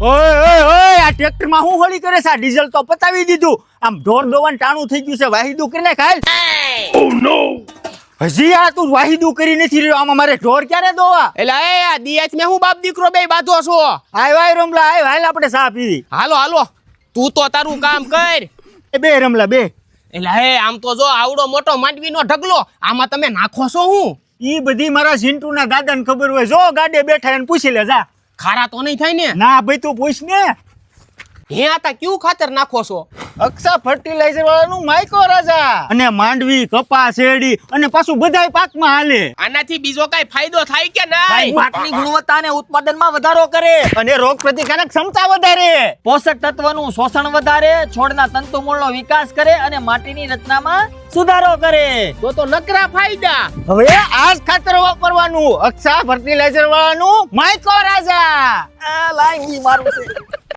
ઓય ઓય ઓય આ ટ્રેક્ટર માં હું હોળી કરે છે? આ ડીઝલ તો પતાવી દીધું. આમ ઢોર દોવાનું ટાણું થઈ ગયું છે. વાહીદું કરીને ખાલ. ઓ નો, હજી આ તું વાહીદું કરી નથી રહ્યો. આમાં મારે ઢોર ક્યારે દોવા? એટલે એ આ દિયાચ મે હું બાપ દીકરો બે બાધો છો. આય વાય રમલા આય, હાલ આપણે ચા પીવી. હાલો હાલો, તું તો તારું કામ કર. એ બે રમલા બે. એટલે હે આમ તો જો આવડો મોટો માંડવીનો ઢગલો, આમાં તમે નાખો છો હું? ઈ બધી મારા ઝીંટુના દાદાને ખબર હોય. જો ગાડે બેઠા એને પૂછી લે જા. ખારા તો નહીં થાય ને? ના ભાઈ તું પૂછ ને. હે આતા ક્યુ ખાતર નાખો છો? અક્ષા ફર્ટિલાઇઝર વાળાનું માઇકો રાજા. અને માંડવી, કપાસ, શેરડી અને પાછું બધાય પાકમાં હાલે. આનાથી બીજો કઈ ફાયદો થાય કે નહીં? પાકની ગુણવત્તા અને ઉત્પાદનમાં વધારો કરે, અને રોગ પ્રતિકારક ક્ષમતા વધારે, પોષક તત્વનું શોષણ વધારે, છોડના તંતુમૂળનો વિકાસ કરે અને માટીની રચનામાં સુધારો કરે. તો નકરા ફાયદા. હવે આ જ ખાતર વાપરવાનું. અક્ષા ફર્ટિલાઇઝર વાળાનું માઇકો રાજા. આ લાંગી મારું છે.